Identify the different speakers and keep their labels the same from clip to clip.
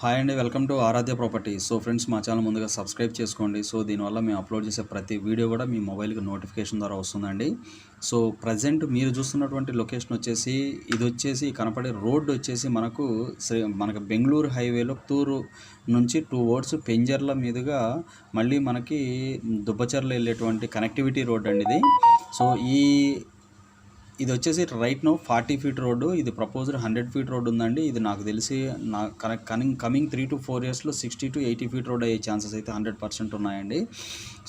Speaker 1: Hi అండి, welcome to Aaradhya property. So friends, మా channel ముందుగా సబ్స్క్రైబ్ చేసుకోండి. సో దీనివల్ల మేము అప్లోడ్ చేసే ప్రతి వీడియో కూడా మీ మొబైల్కి నోటిఫికేషన్ ద్వారా వస్తుందండి. సో ప్రజెంట్ మీరు చూస్తున్నటువంటి లొకేషన్ వచ్చేసి, ఇది వచ్చేసి కనపడే రోడ్డు వచ్చేసి మనకు బెంగళూరు హైవేలో పుత్తూరు నుంచి 2 వర్డ్స్ పెంజర్ల మీదుగా మళ్ళీ మనకి దుబ్బచర్ల వెళ్ళేటువంటి కనెక్టివిటీ రోడ్ అండి ఇది. సో ఇది వచ్చేసి రైట్ నో 40 ఫీట్ రోడ్డు. ఇది ప్రపోజ్డ్ 100 ఫీట్ రోడ్ ఉందండి. ఇది నాకు తెలిసి కమింగ్ 3 to 4 ఇయర్స్లో 60 to 80 ఫీట్ రోడ్ అయ్యే ఛాన్సెస్ అయితే 100% ఉన్నాయండి.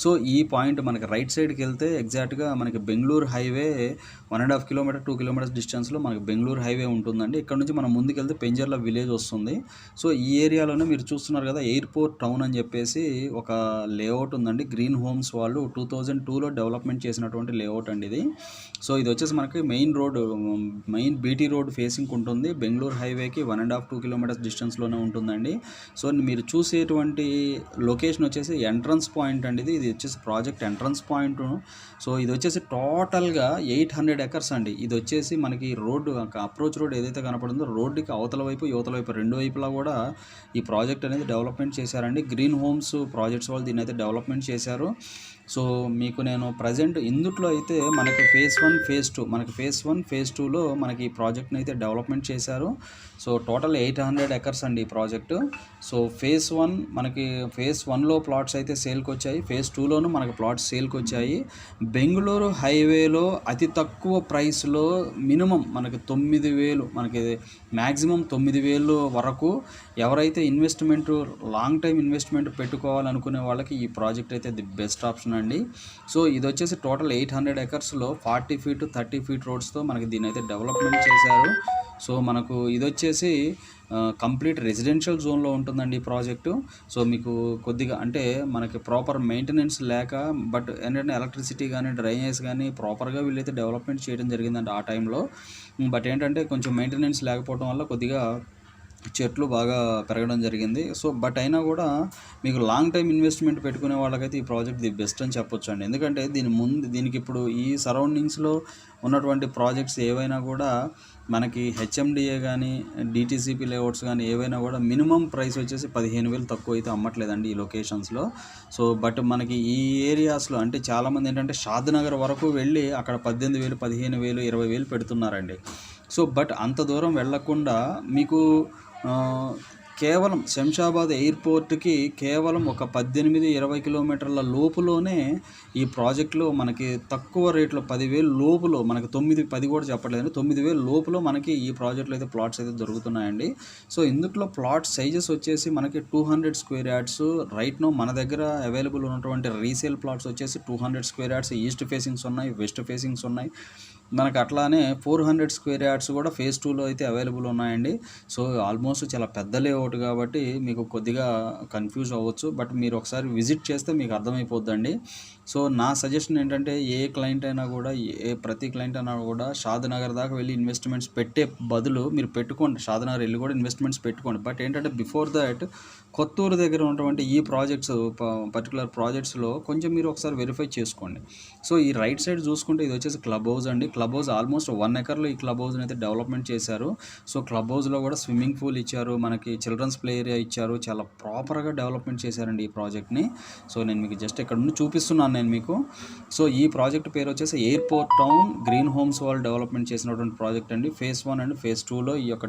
Speaker 1: సో ఈ పాయింట్ మనకి రైట్ సైడ్కి వెళ్తే ఎగ్జాక్ట్గా మనకి బెంగళూరు హైవే 1.5 కిలోమీటర్ 2 కిలోమీటర్స్ డిస్టెన్స్లో మనకి బెంగళూరు హైవే ఉంటుందండి. ఇక్కడ నుంచి మనం ముందుకు వెళ్తే పెంజర్ల విలేజ్ వస్తుంది. సో ఈ ఏరియాలోనే మీరు చూస్తున్నారు కదా, ఎయిర్పోర్ట్ టౌన్ అని చెప్పేసి ఒక లేఅవుట్ ఉందండి. గ్రీన్ హోమ్స్ వాళ్ళు 2002లో డెవలప్మెంట్ చేసినటువంటి లేఅవుట్ అండి ఇది. సో ఇది వచ్చేసి మనకి మెయిన్ బీటీ రోడ్ ఫేసింగ్ ఉంటుంది. బెంగళూరు హైవేకి 1.5 2 కిలోమీటర్స్ డిస్టెన్స్లోనే ఉంటుందండి. సో మీరు చూసేటువంటి లొకేషన్ వచ్చేసి ఎంట్రన్స్ పాయింట్ అండి ఇది వచ్చేసి ప్రాజెక్ట్ ఎంట్రన్స్ పాయింట్. సో ఇది వచ్చేసి టోటల్గా 800 ఎకర్స్ అండి. ఇది వచ్చేసి మనకి రోడ్డు అప్రోచ్ రోడ్ ఏదైతే కనపడుతుందో రోడ్డుకి అవతల వైపు యువతల వైపు రెండు వైపులా కూడా ఈ ప్రాజెక్ట్ అనేది డెవలప్మెంట్ చేశారండి. గ్రీన్ హోమ్స్ ప్రాజెక్ట్స్ వాళ్ళు దీన్ని అయితే డెవలప్మెంట్ చేశారు. సో మీకు నేను ప్రజెంట్ ఇందుట్లో అయితే మనకి ఫేజ్ 1 ఫేజ్ 2 ఫేజ్ 1 ఫేజ్ 2లో మనకి ఈ ప్రాజెక్ట్ని అయితే డెవలప్మెంట్ చేశారు. సో టోటల్ 800 ఎకర్స్ అండి ఈ ప్రాజెక్టు. సో ఫేజ్ 1లో ప్లాట్స్ అయితే సేల్కి వచ్చాయి. ఫేజ్ 2లోనూ మనకి ప్లాట్స్ సేల్కి వచ్చాయి. బెంగళూరు హైవేలో అతి తక్కువ ప్రైస్లో మినిమం మనకి 9,000 మనకి మ్యాక్సిమం 9,000 వరకు ఎవరైతే లాంగ్ టైం ఇన్వెస్ట్మెంట్ పెట్టుకోవాలనుకునే వాళ్ళకి ఈ ప్రాజెక్ట్ అయితే ది బెస్ట్ ఆప్షన్ అండి. సో ఇది వచ్చేసి టోటల్ 800 ఎకర్స్లో 40 ఫీట్ 30 ఫీట్ రోడ్స్తో మనకి దీని అయితే డెవలప్మెంట్ చేశారు. సో మనకు ఇది వచ్చేసి కంప్లీట్ రెసిడెన్షియల్ జోన్లో ఉంటుందండి ఈ ప్రాజెక్టు. సో మీకు కొద్దిగా అంటే మనకి ప్రాపర్ మెయింటెనెన్స్ లేక, బట్ ఏంటంటే ఎలక్ట్రిసిటీ కానీ డ్రైనేజ్ కానీ ప్రాపర్గా వీళ్ళైతే డెవలప్మెంట్ చేయడం జరిగిందండి ఆ టైంలో. బట్ ఏంటంటే కొంచెం మెయింటెనెన్స్ లేకపోవడం వల్ల కొద్దిగా చెట్లు బాగా పెరగడం జరిగింది. సో బట్ అయినా కూడా మీకు లాంగ్ టైం ఇన్వెస్ట్మెంట్ పెట్టుకునే వాళ్ళకైతే ఈ ప్రాజెక్ట్ ది బెస్ట్ అని చెప్పొచ్చు అండి. ఎందుకంటే దీనికి ఇప్పుడు ఈ సరౌండింగ్స్లో ఉన్నటువంటి ప్రాజెక్ట్స్ ఏవైనా కూడా మనకి హెచ్ఎండిఏ కానీ డిటీసీపీ లేఅవుట్స్ కానీ ఏవైనా కూడా మినిమం ప్రైస్ వచ్చేసి 15,000 తక్కువ అయితే అమ్మట్లేదండి ఈ లొకేషన్స్లో. సో బట్ మనకి ఈ ఏరియాస్లో అంటే చాలామంది ఏంటంటే షాద్నగర్ వరకు వెళ్ళి అక్కడ 18,000 15,000 20,000 పెడుతున్నారండి. సో బట్ అంత దూరం వెళ్లకుండా మీకు కేవలం శంషాబాద్ ఎయిర్పోర్ట్కి కేవలం ఒక 18-20 కిలోమీటర్ల లోపులోనే ఈ ప్రాజెక్టులో మనకి తక్కువ రేట్లో 10,000 లోపులో మనకి 9-10 కూడా చెప్పట్లేదండి, 9,000 లోపులో మనకి ఈ ప్రాజెక్టులో అయితే ప్లాట్స్ అయితే దొరుకుతున్నాయండి. సో ఇందులో ప్లాట్ సైజెస్ వచ్చేసి మనకి 200 స్క్వేర్ యార్డ్స్ రైట్ నో మన దగ్గర అవైలబుల్ ఉన్నటువంటి రీసేల్ ప్లాట్స్ వచ్చేసి 200 స్క్వేర్ యార్డ్స్ ఈస్ట్ ఫేసింగ్స్ ఉన్నాయి, వెస్ట్ ఫేసింగ్స్ ఉన్నాయి. మనకు అట్లానే 400 స్క్వేర్ యార్డ్స్ కూడా ఫేజ్ 2లో అయితే అవైలబుల్ ఉన్నాయండి. సో ఆల్మోస్ట్ చాలా పెద్ద లేఅవుట్ కాబట్టి మీకు కొద్దిగా కన్ఫ్యూజ్ అవ్వచ్చు, బట్ మీరు ఒకసారి విజిట్ చేస్తే మీకు అర్థమైపోద్దండి. సో నా సజెషన్ ఏంటంటే ప్రతి క్లయింట్ అయినా కూడా షాద్నగర్ దాకా వెళ్ళి ఇన్వెస్ట్మెంట్స్ పెట్టే బదులు మీరు పెట్టుకోండి, షాద్నగర్ వెళ్ళి కూడా ఇన్వెస్ట్మెంట్స్ పెట్టుకోండి. బట్ ఏంటంటే బిఫోర్ దట్ కొత్తూరు దగ్గర ఉన్నటువంటి ఈ పర్టికులర్ ప్రాజెక్ట్స్లో కొంచెం మీరు ఒకసారి వెరిఫై చేసుకోండి. సో ఈ రైట్ సైడ్ చూసుకుంటే ఇది వచ్చేసి క్లబ్ హౌస్ అండి. క్లబ్ హౌస్ ఆల్మోస్ట్ 1 ఎకర్లో ఈ క్లబ్ హౌస్ని అయితే డెవలప్మెంట్ చేశారు. సో క్లబ్ హౌస్లో కూడా స్విమ్మింగ్ పూల్ ఇచ్చారు, మనకి చిల్డ్రన్స్ ప్లే ఏరియా ఇచ్చారు. చాలా ప్రాపర్గా డెవలప్మెంట్ చేశారండి ఈ ప్రాజెక్ట్ని. సో నేను మీకు జస్ట్ ఇక్కడ నుండి చూపిస్తున్నాను నేను మీకు. సో ఈ ప్రాజెక్ట్ పేరు వచ్చేసి ఎయిర్పోర్ట్ టౌన్ గ్రీన్ హోమ్స్ వాళ్ళు డెవలప్మెంట్ చేసినటువంటి ప్రాజెక్ట్ అండి. ఫేజ్ 1 అండ్ ఫేజ్ 2లో ఈ యొక్క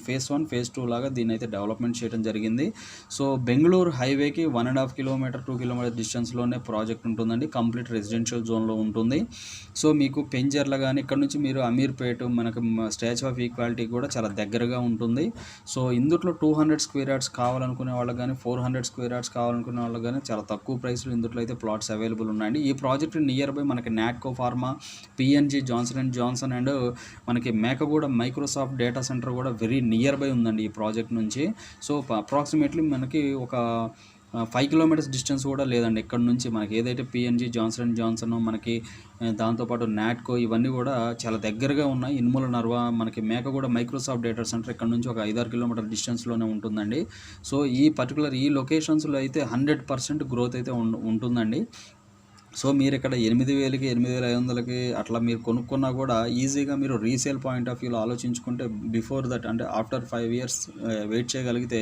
Speaker 1: ఫేజ్ 1 ఫేజ్ 2 లాగా దీన్ని అయితే డెవలప్మెంట్ చేయడం జరిగింది. సో బెంగళూరు హైవేకి 1.5 కిలోమీటర్ 2 కిలోమీటర్ డిస్టెన్స్లోనే ప్రాజెక్ట్ ఉంటుందండి. కంప్లీట్ రెసిడెన్షియల్ జోన్లో ఉంటుంది. సో మీకు పెంజర్ల కానీ ఇక్కడ నుంచి మీరు అమీర్పేట మనకు స్టాచ్యూ ఆఫ్ ఈక్వాలిటీ కూడా చాలా దగ్గరగా ఉంటుంది. సో ఇందులో 200 స్క్వేర్ యార్డ్స్ కావాలనుకునే వాళ్ళకి కానీ 400 స్క్వేర్ యార్డ్స్ కావాలనుకునే వాళ్ళకి కానీ చాలా తక్కువ ప్రైస్లో ఇందులో అయితే ప్లాట్స్ అవైలబుల్ ఉన్నాయండి. ఈ ప్రాజెక్ట్ నియర్ బై మనకి Natco pharma, PNG, Johnson and Johnson and మనకి మేకగూడ మైక్రోసాఫ్ట్ డేటా సెంటర్ కూడా వెరీ నియర్ బై ఉందండి ఈ ప్రాజెక్ట్ నుంచి. సో అప్రాక్సిమేట్లీ మనకి ఒక 5 కిలోమీటర్స్ డిస్టెన్స్ కూడా లేదండి ఇక్కడ నుంచి. మనకి ఏదైతే పిఎన్జీ, జాన్సన్ అండ్ జాన్సన్, మనకి దాంతోపాటు నాట్కో ఇవన్నీ కూడా చాలా దగ్గరగా ఉన్నాయి. ఇన్ముల నర్వా, మనకి మేకగూడ మైక్రోసాఫ్ట్ డేటా సెంటర్ ఇక్కడ నుంచి ఒక 5-6 కిలోమీటర్ డిస్టెన్స్లోనే ఉంటుందండి. సో ఈ లొకేషన్స్లో అయితే 100% గ్రోత్ అయితే ఉంటుందండి. సో మీరు ఇక్కడ 8,000కి 8,500కి అట్లా మీరు కొనుక్కున్నా కూడా ఈజీగా మీరు రీసేల్ పాయింట్ ఆఫ్ వ్యూలో ఆలోచించుకుంటే బిఫోర్ దట్ అంటే ఆఫ్టర్ 5 ఇయర్స్ వెయిట్ చేయగలిగితే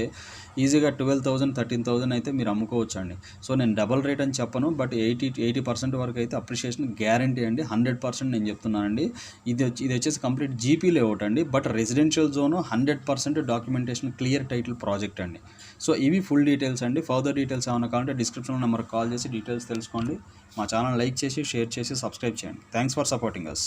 Speaker 1: ఈజీగా 12,000 13,000 అయితే మీరు అమ్ముకోవచ్చు అండి. సో నేను డబల్ రేట్ అని చెప్పను, బట్ 80% వరకు అయితే అప్రిషియేషన్ గ్యారంటీ అండి. 100% నేను చెప్తున్నానండి. ఇది వచ్చేసి కంప్లీట్ జీపీ లేఅవుట్ అండి, but residential zone 100% documentation clear title project అండి. సో ఇవి ఫుల్ డీటెయిల్స్ అండి. ఫర్దర్ డీటెయిల్స్ ఏమైనా కావాలంటే డిస్క్రిప్షన్లో నెంబర్కి కాల్ చేసి డీటెయిల్స్ తెలుసుకోండి. మా ఛానల్ లైక్ చేసి షేర్ చేసి సబ్స్క్రైబ్ చేయండి. Thanks for supporting us.